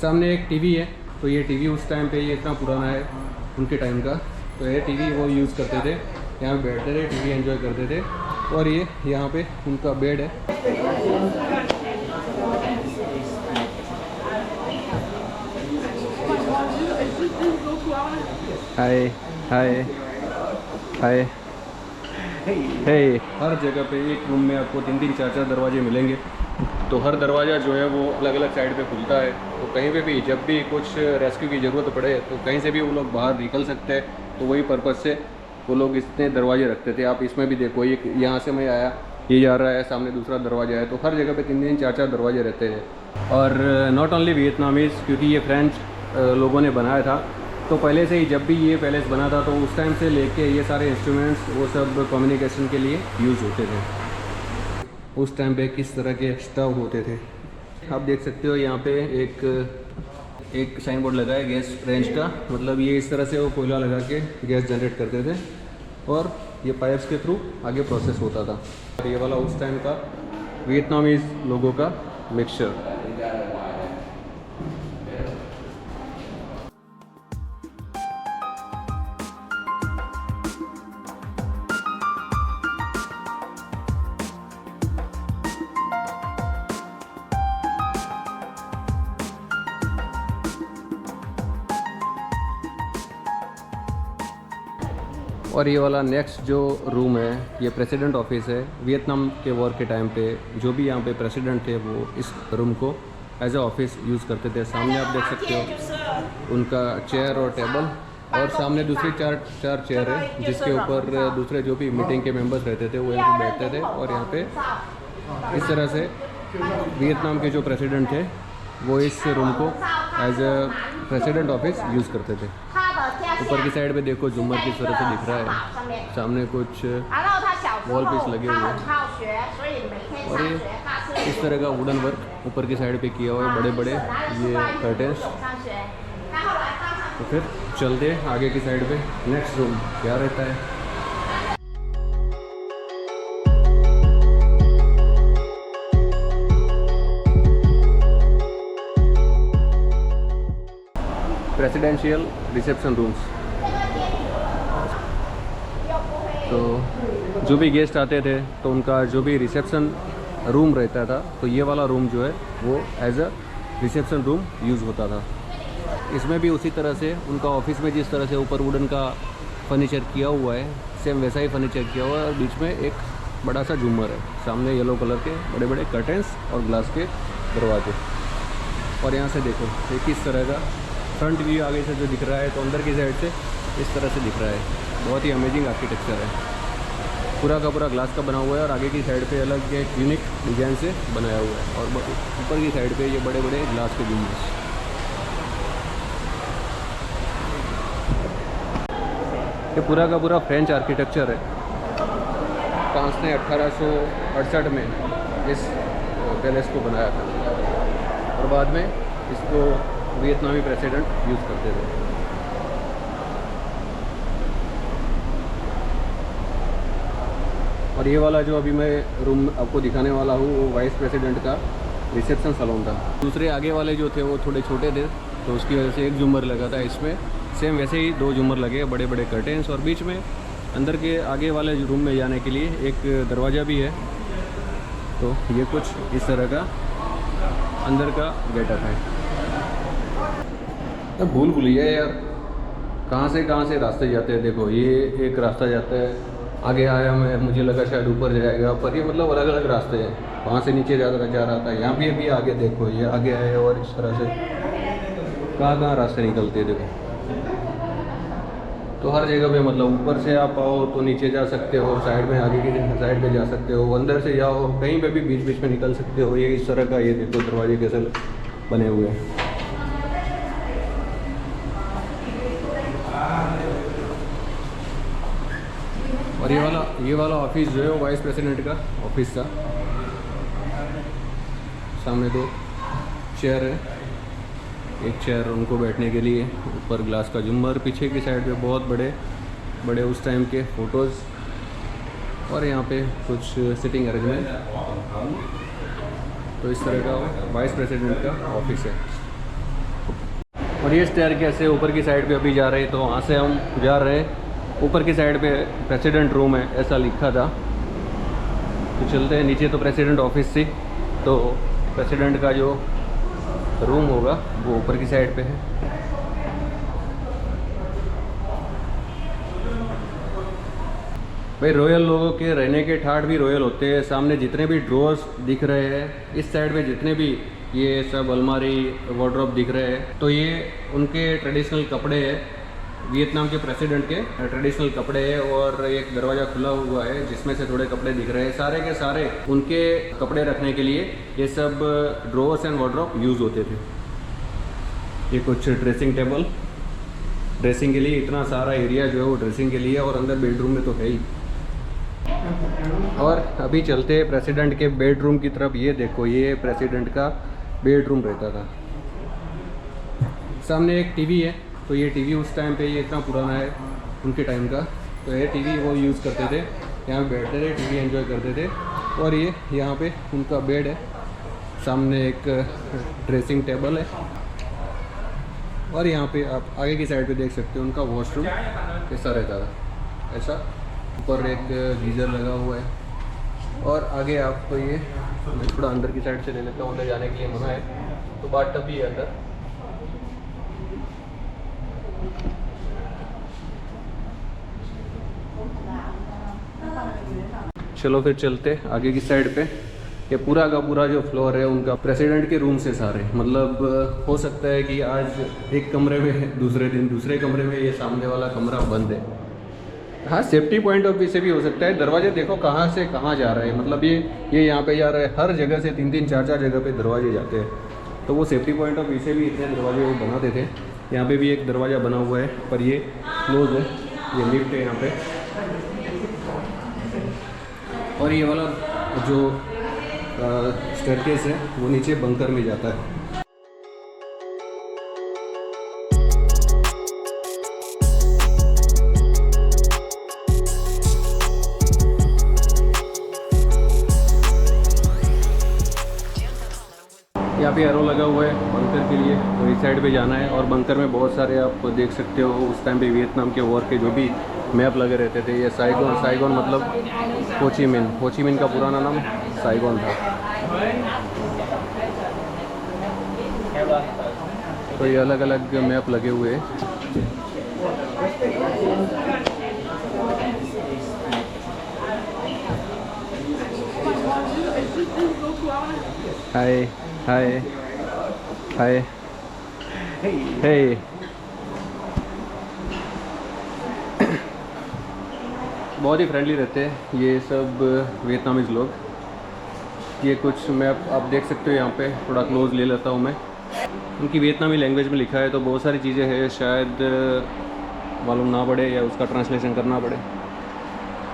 सामने एक टीवी है, तो ये टीवी उस टाइम पे ये इतना पुराना है उनके टाइम का, तो ये टीवी वो यूज़ करते थे, यहाँ पे बैठते थे, टीवी एंजॉय करते थे। और ये यहाँ पे उनका बेड है। हाय हाय हाय हे। हर जगह पे एक रूम में आपको 3-3 4-4 दरवाजे मिलेंगे, तो हर दरवाज़ा जो है वो अलग अलग साइड पे खुलता है। तो कहीं पे भी जब भी कुछ रेस्क्यू की ज़रूरत पड़े तो कहीं से भी वो लोग बाहर निकल सकते हैं, तो वही पर्पज़ से वो लोग इतने दरवाजे रखते थे। आप इसमें भी देखो, ये यहाँ से मैं आया, ये जा रहा है, सामने दूसरा दरवाज़ा है, तो हर जगह पे 3-3 4-4 दरवाजे रहते हैं। और नॉट ओनली वियतनामीज़, क्योंकि ये फ्रेंच लोगों ने बनाया था, तो पहले से ही जब भी ये पैलेस बना था तो उस टाइम से लेके ये सारे इंस्ट्रूमेंट्स वो सब कम्युनिकेशन के लिए यूज़ होते थे। उस टाइम पे किस तरह के स्टव होते थे आप देख सकते हो। यहाँ पे एक साइन बोर्ड लगा है गैस रेंज का, मतलब ये इस तरह से वो कोयला लगा के गैस जनरेट करते थे और ये पाइप्स के थ्रू आगे प्रोसेस होता था। और ये वाला उस टाइम का वियतनामीज़ लोगों का मिक्सचर। और ये वाला नेक्स्ट जो रूम है ये प्रेसिडेंट ऑफिस है। वियतनाम के वॉर के टाइम पे जो भी यहाँ पे प्रेसिडेंट थे वो इस रूम को एज ए ऑफिस यूज़ करते थे। सामने आप देख सकते हो उनका चेयर और टेबल, और सामने दूसरी चार चेयर है जिसके ऊपर दूसरे जो भी मीटिंग के मेंबर्स रहते थे वो यहाँ पे बैठते थे। और यहाँ पे इस तरह से वियतनाम के जो प्रेसिडेंट थे वो इस रूम को as a president office use करते थे। ऊपर की साइड पे देखो झूमर किस तरह से दिख रहा है, सामने कुछ वॉल पीस लगे हुए हैं और ये इस तरह का वुडन वर्क ऊपर की साइड पे किया हुआ है, बड़े बड़े ये कर्टेंस। तो फिर चलते हैं आगे की साइड पे, नेक्स्ट रूम क्या रहता है। Presidential reception rooms. तो जो भी गेस्ट आते थे तो उनका जो भी रिसेप्शन रूम रहता था, तो ये वाला रूम जो है वो as a reception room use होता था। इसमें भी उसी तरह से उनका ऑफिस में जिस तरह से ऊपर वुडन का फर्नीचर किया हुआ है, सेम वैसा ही फर्नीचर किया हुआ है और बीच में एक बड़ा सा झूमर है, सामने येलो कलर के बड़े बड़े कर्टेंस और ग्लास के दरवाजे। और यहाँ से देखो ये किस तरह का फ्रंट व्यू आगे से जो दिख रहा है, तो अंदर की साइड से इस तरह से दिख रहा है। बहुत ही अमेजिंग आर्किटेक्चर है, पूरा का पूरा ग्लास का बना हुआ है और आगे की साइड पे अलग एक यूनिक डिज़ाइन से बनाया हुआ है। और ऊपर की साइड पे ये बड़े बड़े ग्लास के विंडोज। ये पूरा का पूरा फ्रेंच आर्किटेक्चर है। फ्रांस ने 1868 में इस पैलेस को बनाया था और बाद में इसको वियतनामी प्रेसिडेंट यूज़ करते थे। और ये वाला जो अभी मैं रूम आपको दिखाने वाला हूँ वो वाइस प्रेसिडेंट का रिसेप्शन सैलून था। दूसरे आगे वाले जो थे वो थोड़े छोटे थे, तो उसकी वजह से एक झूमर लगा था। इसमें सेम वैसे ही 2 झूमर लगे, बड़े बड़े कर्टेंस, और बीच में अंदर के आगे वाले रूम में जाने के लिए एक दरवाज़ा भी है। तो ये कुछ इस तरह का अंदर का गेटअप है। अब भूल भुलैया यार, कहाँ से रास्ते जाते हैं। देखो ये एक रास्ता जाता है, आगे आया मैं, मुझे लगा शायद ऊपर जाएगा, पर ये मतलब अलग अलग रास्ते हैं। वहाँ से नीचे जा रहा था, यहाँ पे भी आगे देखो ये आगे आए और इस तरह से कहाँ रास्ते निकलते हैं देखो। तो हर जगह पे मतलब ऊपर से आप आओ तो नीचे जा सकते हो, साइड में आगे की साइड पे जा सकते हो, अंदर से जाओ कहीं पे भी बीच बीच में निकल सकते हो। ये इस तरह का ये देखो दरवाजे कैसे बने हुए हैं। और ये वाला ऑफिस जो है वो वाइस प्रेसिडेंट का ऑफिस था। सामने 2 चेयर है, एक चेयर उनको बैठने के लिए, ऊपर ग्लास का झूमर, पीछे की साइड पे बहुत बड़े बड़े उस टाइम के फ़ोटोज़, और यहाँ पे कुछ सिटिंग अरेंजमेंट। तो इस तरह का वाइस प्रेसिडेंट का ऑफिस है। और ये स्टेयर कैसे ऊपर की साइड पे अभी जा रहे हैं, तो वहाँ से हम जा रहे हैं ऊपर की साइड पे प्रेसिडेंट रूम है ऐसा लिखा था। तो चलते हैं नीचे। तो प्रेसिडेंट ऑफिस थी, तो प्रेसिडेंट का जो रूम होगा वो ऊपर की साइड पे है। भाई रॉयल लोगों के रहने के ठाट भी रॉयल होते हैं। सामने जितने भी ड्रॉर्स दिख रहे हैं, इस साइड पे जितने भी ये सब अलमारी वार्डरोब दिख रहे हैं, तो ये उनके ट्रेडिशनल कपड़े हैं। वियतनाम के प्रेसिडेंट के ट्रेडिशनल कपड़े हैं। और एक दरवाज़ा खुला हुआ है जिसमें से थोड़े कपड़े दिख रहे हैं। सारे के सारे उनके कपड़े रखने के लिए ये सब ड्रॉर्स एंड वार्डरोब यूज़ होते थे। ये कुछ ड्रेसिंग टेबल, ड्रेसिंग के लिए इतना सारा एरिया जो है वो ड्रेसिंग के लिए, और अंदर बेडरूम में तो है ही। और अभी चलते हैं प्रेसिडेंट के बेडरूम की तरफ। ये देखो, ये प्रेसिडेंट का बेडरूम रहता था। सामने एक टीवी है, तो ये टीवी उस टाइम पे ये इतना पुराना है उनके टाइम का, तो ये टीवी वो यूज़ करते थे। यहाँ बैठते थे, टीवी एंजॉय करते थे। और ये यहाँ पे उनका बेड है, सामने एक ड्रेसिंग टेबल है, और यहाँ पे आप आगे की साइड पे देख सकते हो उनका वॉशरूम कैसा रहता था, ऐसा। ऊपर एक गीज़र लगा हुआ है। और आगे आपको ये मैं थोड़ा अंदर की साइड से ले लेता हूँ, अंदर जाने के लिए मना है, तो बाथटब भी है अंदर। चलो फिर चलते आगे की साइड पे। ये पूरा का पूरा जो फ्लोर है उनका प्रेसिडेंट के रूम से सारे, मतलब हो सकता है कि आज एक कमरे में, दूसरे दिन दूसरे कमरे में ये सामने वाला कमरा बंद है। हाँ, सेफ्टी पॉइंट ऑफ व्यू से भी हो सकता है। दरवाजे देखो कहाँ से कहाँ जा रहे हैं, मतलब ये यहाँ पे जा रहे हैं। हर जगह से 3-3 4-4 जगह पे दरवाजे जाते हैं, तो वो सेफ्टी पॉइंट ऑफ व्यू से भी इतने दरवाजे वो बनाते थे। यहाँ पे भी एक दरवाज़ा बना हुआ है, पर ये क्लोज है। ये लिफ्ट है यहाँ पे, और ये वाला जो स्टेयरकेस है वो नीचे बंकर में जाता है। यहाँ पे एरो लगा हुआ है बंकर के लिए, तो इस साइड पे जाना है। और बंकर में बहुत सारे आप देख सकते हो उस टाइम पे वियतनाम के वॉर के जो भी मैप लगे रहते थे। ये साइगोन मतलब हो ची मिन का पुराना नाम साइगोन था। तो ये अलग अलग मैप लगे हुए हैं। हाय हाय हाय हे। बहुत ही फ्रेंडली रहते हैं ये सब वियतनामीज़ लोग। ये कुछ मैप आप देख सकते हो यहाँ पे, थोड़ा क्लोज ले लेता हूँ मैं। उनकी वियतनामी लैंग्वेज में लिखा है, तो बहुत सारी चीज़ें हैं शायद मालूम ना पड़े या उसका ट्रांसलेशन करना पड़े।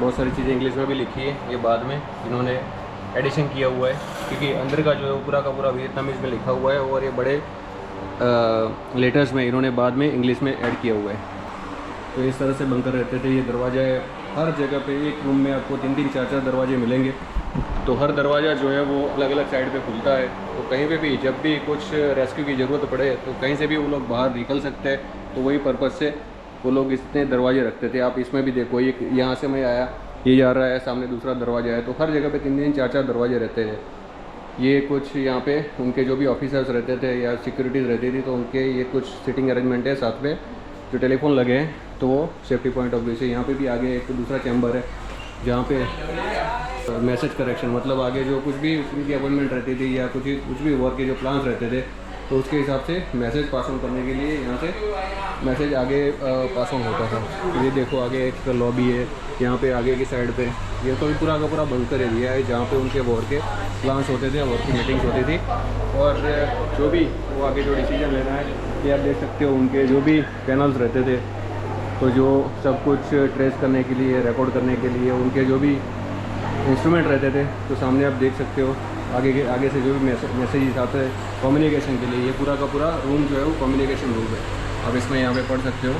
बहुत सारी चीज़ें इंग्लिश में भी लिखी है, ये बाद में इन्होंने एडिशन किया हुआ है, क्योंकि अंदर का जो है पूरा का पूरा वियतनामीज़ में लिखा हुआ है, और ये बड़े लेटर्स में इन्होंने बाद में इंग्लिश में ऐड किया हुआ है। तो इस तरह से बंकर रहते थे। ये दरवाज़ा है, हर जगह पे एक रूम में आपको 3-3 4-4 दरवाजे मिलेंगे। तो हर दरवाज़ा जो है वो अलग अलग साइड पे खुलता है, तो कहीं पे भी जब भी कुछ रेस्क्यू की ज़रूरत पड़े तो कहीं से भी वो लोग बाहर निकल सकते हैं। तो वही पर्पज़ से वो लोग इतने दरवाजे रखते थे। आप इसमें भी देखो, ये यहाँ से मैं आया, ये जा रहा है, सामने दूसरा दरवाज़ा है, तो हर जगह पे 3-3 4-4 दरवाजे रहते थे। ये कुछ यहाँ पे उनके जो भी ऑफिसर्स रहते थे या सिक्योरिटीज़ रहती थी, तो उनके ये कुछ सिटिंग अरेंजमेंट है। साथ में जो टेलीफोन लगे हैं, तो वो सेफ्टी पॉइंट ऑफ व्यू से। यहाँ पे भी आगे एक दूसरा चैम्बर है जहाँ पे मैसेज करेक्शन, मतलब आगे जो कुछ भी उनकी अपॉइंटमेंट रहती थी या कुछ भी वर्क के जो प्लान्स रहते थे, तो उसके हिसाब से मैसेज पास ऑन करने के लिए यहाँ से मैसेज आगे पास ऑन होता था। तो ये देखो आगे एक लॉबी है, यहाँ पे आगे की साइड पे ये तो पूरा का पूरा बंकर एरिया है जहाँ पे उनके वॉर के प्लान्स होते थे, वॉर की मीटिंग्स होती थी। और जो भी वो आगे जो डिसीजन लेना है, ये आप देख सकते हो उनके जो भी पैनल्स रहते थे, तो जो सब कुछ ट्रेस करने के लिए, रिकॉर्ड करने के लिए उनके जो भी इंस्ट्रूमेंट रहते थे, तो सामने आप देख सकते हो आगे से जो भी मैसेज आते हैं कम्युनिकेशन के लिए। ये पूरा का पूरा रूम जो है वो कम्युनिकेशन रूम है, अब इसमें यहाँ पे पढ़ सकते हो।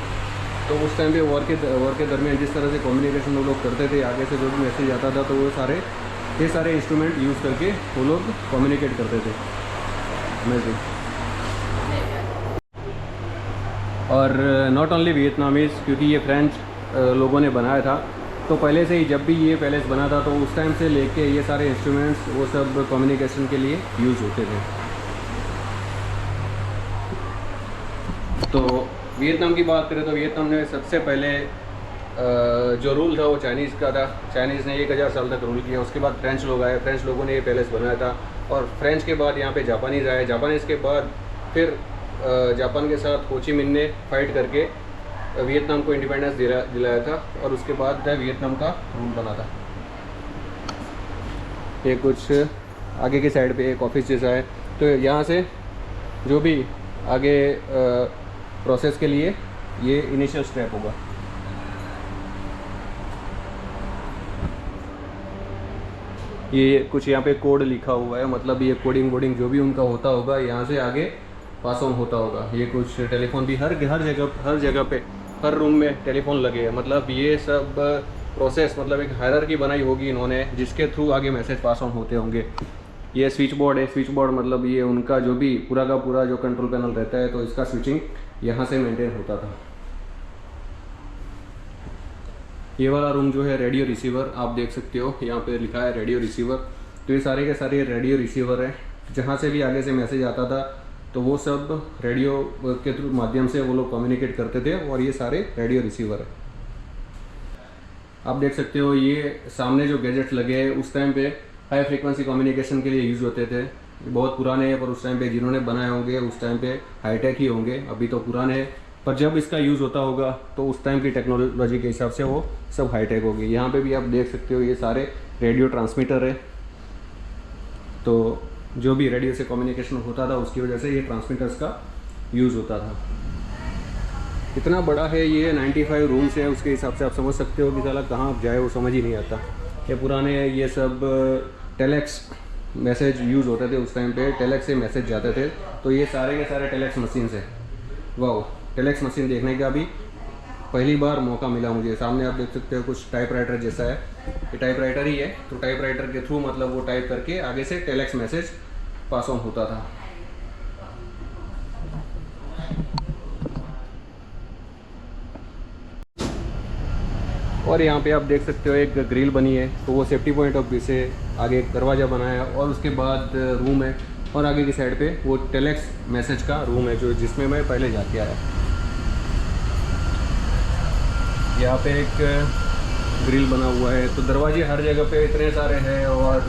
तो उस टाइम पे वॉर के दरमियान जिस तरह से कम्युनिकेशन वो लोग करते थे, आगे से जो भी मैसेज आता था, तो वो ये सारे इंस्ट्रूमेंट यूज़ करके वो लोग कम्युनिकेट करते थे। अमेजिंग। और नॉट ओनली वियतनामीज़, क्योंकि ये फ्रेंच लोगों ने बनाया था। तो पहले से ही जब भी ये पैलेस बना था तो उस टाइम से लेके ये सारे इंस्ट्रूमेंट्स वो सब कम्युनिकेशन के लिए यूज़ होते थे। तो वियतनाम की बात करें तो वियतनाम ने सबसे पहले जो रूल था वो चाइनीज़ का था। चाइनीज़ ने 1000 साल तक रूल किया। उसके बाद फ्रेंच लोग आए, फ्रेंच लोगों ने ये पैलेस बनाया था। और फ्रेंच के बाद यहाँ पे जापानीज़ आए, जापानीज़ के बाद फिर जापान के साथ हो ची मिन्ह ने फाइट करके वियतनाम को इंडिपेंडेंस दिलाया था और उसके बाद वियतनाम का रूल बना था। ये कुछ आगे की साइड पे एक ऑफिस जैसा है। तो यहाँ से जो भी आगे प्रोसेस के लिए ये इनिशियल स्टेप होगा। ये कुछ यहाँ पे कोड लिखा हुआ है, मतलब ये कोडिंग वोडिंग जो भी उनका होता होगा यहाँ से आगे पास ऑन होता होगा। ये कुछ टेलीफोन भी हर जगह पे हर रूम में टेलीफोन लगे हैं। मतलब ये सब प्रोसेस मतलब एक हायरार्की बनाई होगी इन्होंने जिसके थ्रू आगे मैसेज पास ऑन होते होंगे। ये स्विच बोर्ड है, स्विच बोर्ड मतलब ये उनका जो भी पूरा का पूरा जो कंट्रोल पैनल रहता है तो इसका स्विचिंग यहाँ से मेंटेन होता था। ये वाला रूम जो है रेडियो रिसीवर, आप देख सकते हो यहाँ पे लिखा है रेडियो रिसीवर। तो ये सारे के सारे रेडियो रिसीवर है, जहाँ से भी आगे से मैसेज आता था तो वो सब रेडियो के थ्रू माध्यम से वो लोग कम्युनिकेट करते थे और ये सारे रेडियो रिसीवर है। आप देख सकते हो ये सामने जो गैजेट्स लगे हैं उस टाइम पे हाई फ्रीक्वेंसी कम्युनिकेशन के लिए यूज़ होते थे। बहुत पुराने हैं पर उस टाइम पे जिन्होंने बनाए होंगे उस टाइम पे हाईटेक ही होंगे, अभी तो पुराने हैं। पर जब इसका यूज़ होता होगा तो उस टाइम की टेक्नोलॉजी के हिसाब से वो सब हाईटेक होगी। यहाँ पे भी आप देख सकते हो ये सारे रेडियो ट्रांसमीटर है। तो जो भी रेडियो से कम्युनिकेशन होता था उसकी वजह से ये ट्रांसमीटर्स का यूज़ होता था। इतना बड़ा है ये, 95 रूम्स है, उसके हिसाब से आप समझ सकते हो कि साला कहाँ आप जाए वो समझ ही नहीं आता। ये पुराने ये सब टेलेक्स मैसेज यूज़ होते थे उस टाइम पे, टेलेक्स से मैसेज जाते थे। तो ये सारे के सारे टेलेक्स मशीन है। वाह, टेलेक्स मशीन देखने का भी पहली बार मौका मिला मुझे। सामने आप देख सकते हो कुछ टाइपराइटर जैसा है, ये टाइपराइटर ही है। तो टाइपराइटर के थ्रू मतलब वो टाइप करके आगे से टेलेक्स मैसेज पास ऑन होता था। और यहाँ पे आप देख सकते हो एक ग्रिल बनी है, तो वो सेफ्टी पॉइंट ऑफ व्यू से आगे एक दरवाज़ा बनाया है और उसके बाद रूम है और आगे की साइड पे वो टेलेक्स मैसेज का रूम है जो जिसमें मैं पहले जाके आया। यहाँ पे एक ग्रिल बना हुआ है। तो दरवाजे हर जगह पे इतने सारे हैं और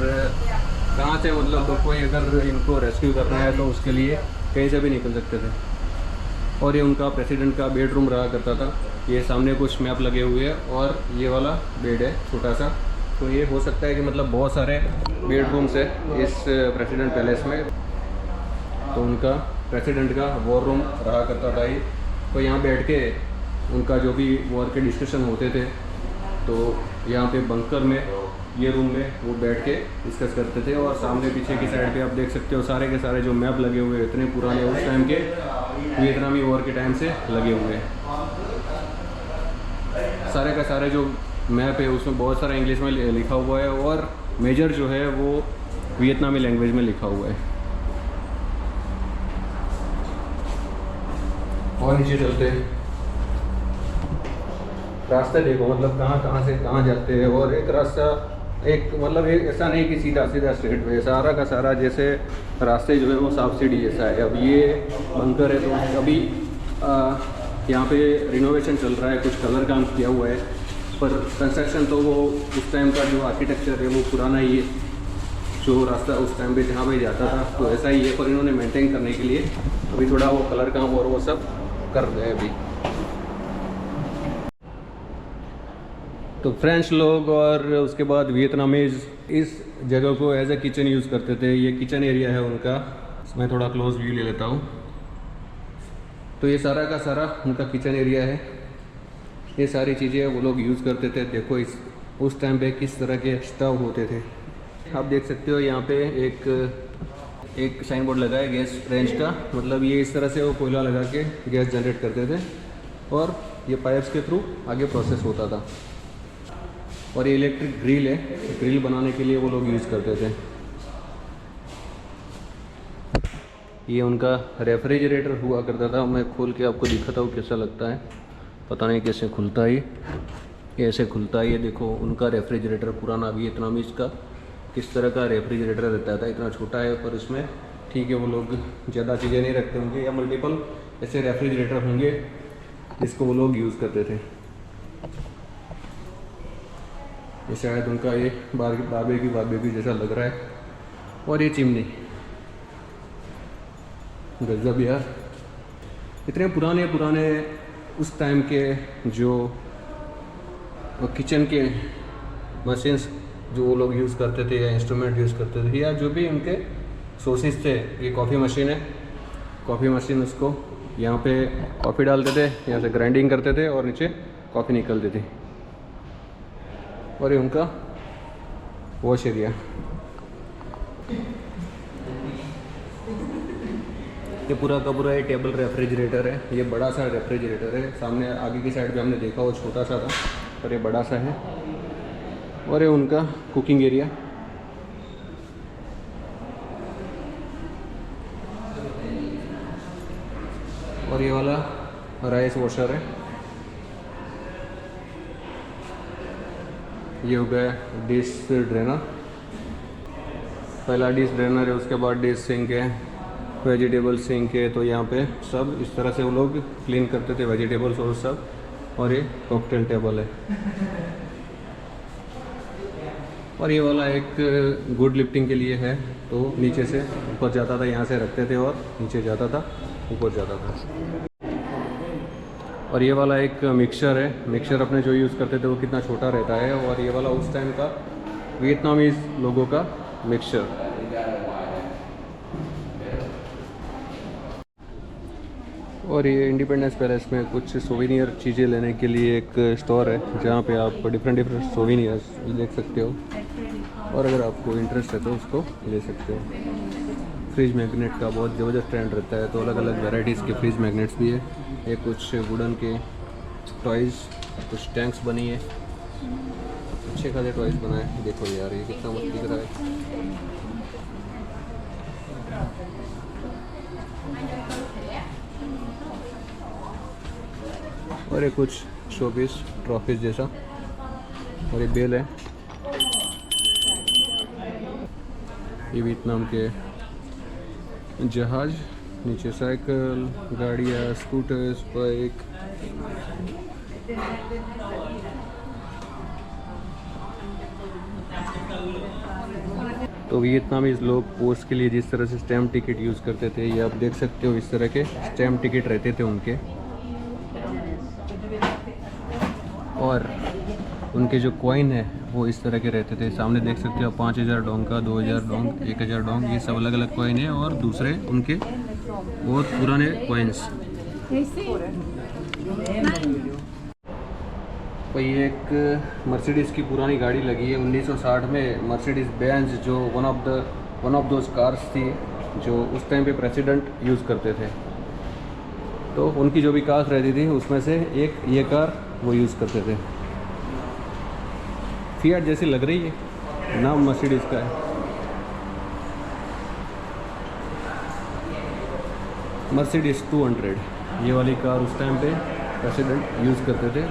कहाँ से मतलब कोई अगर इनको रेस्क्यू करना है तो उसके लिए कहीं से भी निकल सकते थे। और ये उनका प्रेसिडेंट का बेडरूम रहा करता था। ये सामने कुछ मैप लगे हुए हैं और ये वाला बेड है छोटा सा। तो ये हो सकता है कि मतलब बहुत सारे बेडरूम्स है इस प्रेसिडेंट पैलेस में। तो उनका प्रेसिडेंट का वॉर रूम रहा करता था ये। तो यहाँ बैठ के उनका जो भी वॉर के डिस्कशन होते थे तो यहाँ पे बंकर में ये रूम में वो बैठ के डिस्कस करते थे। और सामने पीछे की साइड पे आप देख सकते हो सारे के सारे जो मैप लगे हुए इतने पुराने उस टाइम के वियतनामी वॉर के टाइम से लगे हुए हैं। सारे का सारे जो मैप है उसमें बहुत सारा इंग्लिश में लिखा हुआ है और मेजर जो है वो वियतनामी लैंग्वेज में लिखा हुआ है। और नीचे चलते हैं, रास्ते देखो मतलब कहाँ से कहाँ जाते हैं। और एक रास्ता एक मतलब एक ऐसा नहीं कि सीधा सीधा स्ट्रेट वे, सारा का सारा जैसे रास्ते जो है वो साफ सीढ़ी जैसा है। अब ये बंकर है तो अभी यहाँ पे रिनोवेशन चल रहा है, कुछ कलर काम किया हुआ है, पर कंस्ट्रक्शन तो वो उस टाइम का जो आर्किटेक्चर है वो पुराना ही है। जो रास्ता उस टाइम पे जहाँ पे जाता था तो ऐसा ही है, पर इन्होंने मेंटेन करने के लिए अभी थोड़ा वो कलर काम और वो सब कर रहे हैं अभी। तो फ्रेंच लोग और उसके बाद वियतनामीज़ इस जगह को एज ए किचन यूज़ करते थे। ये किचन एरिया है उनका। मैं थोड़ा क्लोज व्यू ले लेता हूँ। तो ये सारा का सारा उनका किचन एरिया है। ये सारी चीज़ें वो लोग यूज़ करते थे। देखो उस टाइम पे किस तरह के स्टव होते थे। आप देख सकते हो यहाँ पे एक साइन बोर्ड लगा है गैस रेंज का, मतलब ये इस तरह से वो कोयला लगा के गैस जनरेट करते थे और ये पाइप्स के थ्रू आगे प्रोसेस होता था। और ये इलेक्ट्रिक ग्रिल है, ग्रिल बनाने के लिए वो लोग यूज़ करते थे। ये उनका रेफ्रिजरेटर हुआ करता था। मैं खोल के आपको दिखाता हूँ कैसा लगता है। पता नहीं कैसे खुलता है ये ऐसे खुलता है। ये देखो उनका रेफ्रिजरेटर पुराना भी इतना भी इसका किस तरह का रेफ्रिजरेटर रहता था। इतना छोटा है पर इसमें ठीक है वो लोग ज़्यादा चीज़ें नहीं रखते होंगे या मल्टीपल ऐसे रेफ्रिजरेटर होंगे जिसको वो लोग यूज़ करते थे। ये शायद उनका ये बारबेक्यू जैसा लग रहा है। और ये चिमनी गजब यार, इतने पुराने उस टाइम के जो किचन के मशीन्स जो वो लोग यूज़ करते थे या इंस्ट्रूमेंट यूज़ करते थे या जो भी उनके सोर्सेज थे। ये कॉफ़ी मशीन है, कॉफ़ी मशीन उसको यहाँ पे कॉफ़ी डालते थे, यहाँ से ग्राइंडिंग करते थे और नीचे कॉफ़ी निकलती थी। और ये उनका वॉश एरिया। ये पूरा का पूरा ये टेबल रेफ्रिजरेटर है। ये बड़ा सा रेफ्रिजरेटर है। सामने आगे की साइड पे हमने देखा वो छोटा सा था पर ये बड़ा सा है। और ये उनका कुकिंग एरिया। और ये वाला राइस वॉशर है। ये हो गया डिश ड्रेनर। पहला डिश ड्रेनर है, उसके बाद डिश सिंक है, वेजिटेबल सिंक है। तो यहाँ पे सब इस तरह से वो लोग क्लीन करते थे वेजिटेबल्स और सब। और ये कॉकटेल टेबल है। और ये वाला एक गुड लिफ्टिंग के लिए है। तो नीचे से ऊपर जाता था, यहाँ से रखते थे और नीचे जाता था, ऊपर जाता था। और ये वाला एक मिक्सर है। मिक्सर अपने जो यूज़ करते थे वो कितना छोटा रहता है। और ये वाला उस टाइम का वियतनामीज लोगों का मिक्सर। और ये इंडिपेंडेंस पैलेस में कुछ सोवेनियर चीज़ें लेने के लिए एक स्टोर है जहाँ पे आप डिफरेंट सोवेनियर्स देख सकते हो। और अगर आपको इंटरेस्ट है तो उसको ले सकते हो। फ्रिज मैग्नेट का बहुत ज़बरदस्त ट्रेंड रहता है। तो अलग अलग वैराइटीज़ के फ्रिज मैग्नेट्स भी है। ये कुछ वुडन के टॉयज़, कुछ टैंक्स बनी है, अच्छे खासे टॉयज़ बनाए। देखो यार ये कितना मस्त दिख रहा है। और ये कुछ शोपीस ट्रॉफीज जैसा। और ये बेल है। ये वियतनाम के जहाज, नीचे साइकिल, गाड़ियाँ, स्कूटर्स, बाइक। तो वियतनामीज लोग पोस्ट के लिए जिस तरह से स्टैम्प टिकट यूज़ करते थे, ये आप देख सकते हो इस तरह के स्टैम्प टिकट रहते थे उनके। और उनके जो कॉइन है वो इस तरह के रहते थे। सामने देख सकते हो 5000 डोंग का, 2000 डोंग, 1000 डोंग, ये सब अलग अलग कॉइन है। और दूसरे उनके बहुत पुराने कॉइन्स। तो ये एक मर्सिडीज़ की पुरानी गाड़ी लगी है 1960 में। मर्सिडीज़ बेंज जो वन ऑफ दोज कार्स थी जो उस टाइम पे प्रेसिडेंट यूज़ करते थे। तो उनकी जो भी कार्स रहती थी उसमें से एक ये कार वो यूज़ करते थे। फिएट जैसी लग रही है, नाम मर्सिडीज़ का है। मर्सिडीज़ 200 ये वाली कार उस टाइम पे प्रेसिडेंट यूज़ करते थे।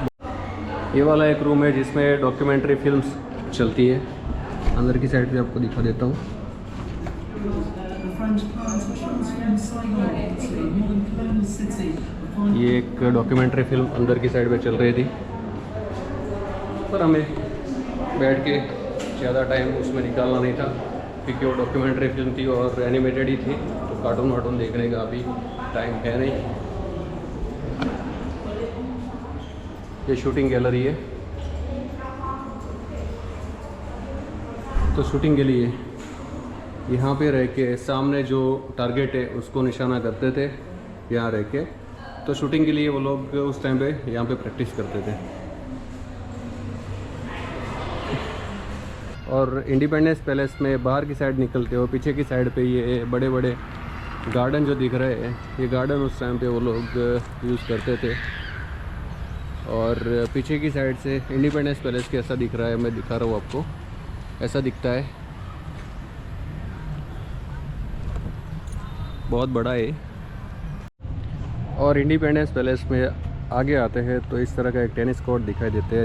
ये वाला एक रूम है जिसमें डॉक्यूमेंट्री फिल्म्स चलती है। अंदर की साइड पे आपको दिखा देता हूँ। ये एक डॉक्यूमेंट्री फिल्म अंदर की साइड पे चल रही थी पर हमें बैठ के ज़्यादा टाइम उसमें निकालना नहीं था क्योंकि वो डॉक्यूमेंट्री फिल्म थी और एनिमेटेड ही थी। तो कार्टून वार्टून देखने का अभी टाइम है नहीं। ये शूटिंग गैलरी है। तो शूटिंग के लिए यहाँ पे रह के सामने जो टारगेट है उसको निशाना करते थे यहाँ रह के। तो शूटिंग के लिए वो लोग उस टाइम पे यहाँ पे प्रैक्टिस करते थे। और इंडिपेंडेंस पैलेस में बाहर की साइड निकलते हो, पीछे की साइड पे ये बड़े बड़े गार्डन जो दिख रहे हैं, ये गार्डन उस टाइम पे वो लोग यूज़ करते थे। और पीछे की साइड से इंडिपेंडेंस पैलेस कैसा दिख रहा है मैं दिखा रहा हूँ आपको। ऐसा दिखता है। बहुत बड़ा है। और इंडिपेंडेंस पैलेस में आगे आते हैं तो इस तरह का एक टेनिस कोर्ट दिखाई देते हैं।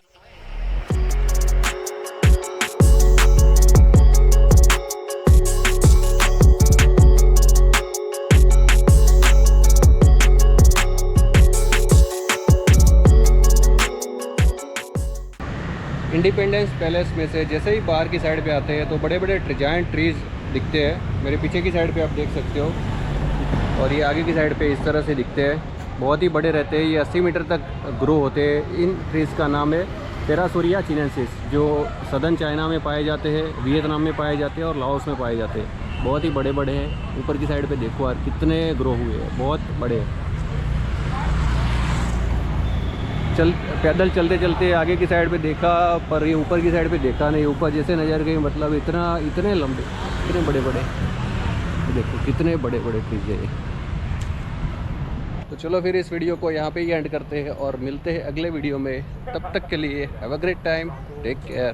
इंडिपेंडेंस पैलेस में से जैसे ही बाहर की साइड पे आते हैं तो बड़े बड़े जायंट ट्रीज़ दिखते हैं। मेरे पीछे की साइड पे आप देख सकते हो, और ये आगे की साइड पे इस तरह से दिखते हैं। बहुत ही बड़े रहते हैं, ये 80 मीटर तक ग्रो होते हैं। इन ट्रीज़ का नाम है टेरासोरिया चिनेंसिस, जो सदर्न चाइना में पाए जाते हैं, वियतनाम में पाए जाते हैं और लाओस में पाए जाते हैं। बहुत ही बड़े बड़े हैं। ऊपर की साइड पे देखो यार कितने ग्रो हुए हैं, बहुत बड़े हैं। पैदल चलते चलते आगे की साइड पे देखा, पर ये ऊपर की साइड पे देखा नहीं। ऊपर जैसे नज़र गई, मतलब इतने लंबे, इतने बड़े बड़े, देखो कितने बड़े बड़े ट्रीज है। तो चलो फिर इस वीडियो को यहाँ पे ही एंड करते हैं और मिलते हैं अगले वीडियो में। तब तक के लिए have a great time, take care.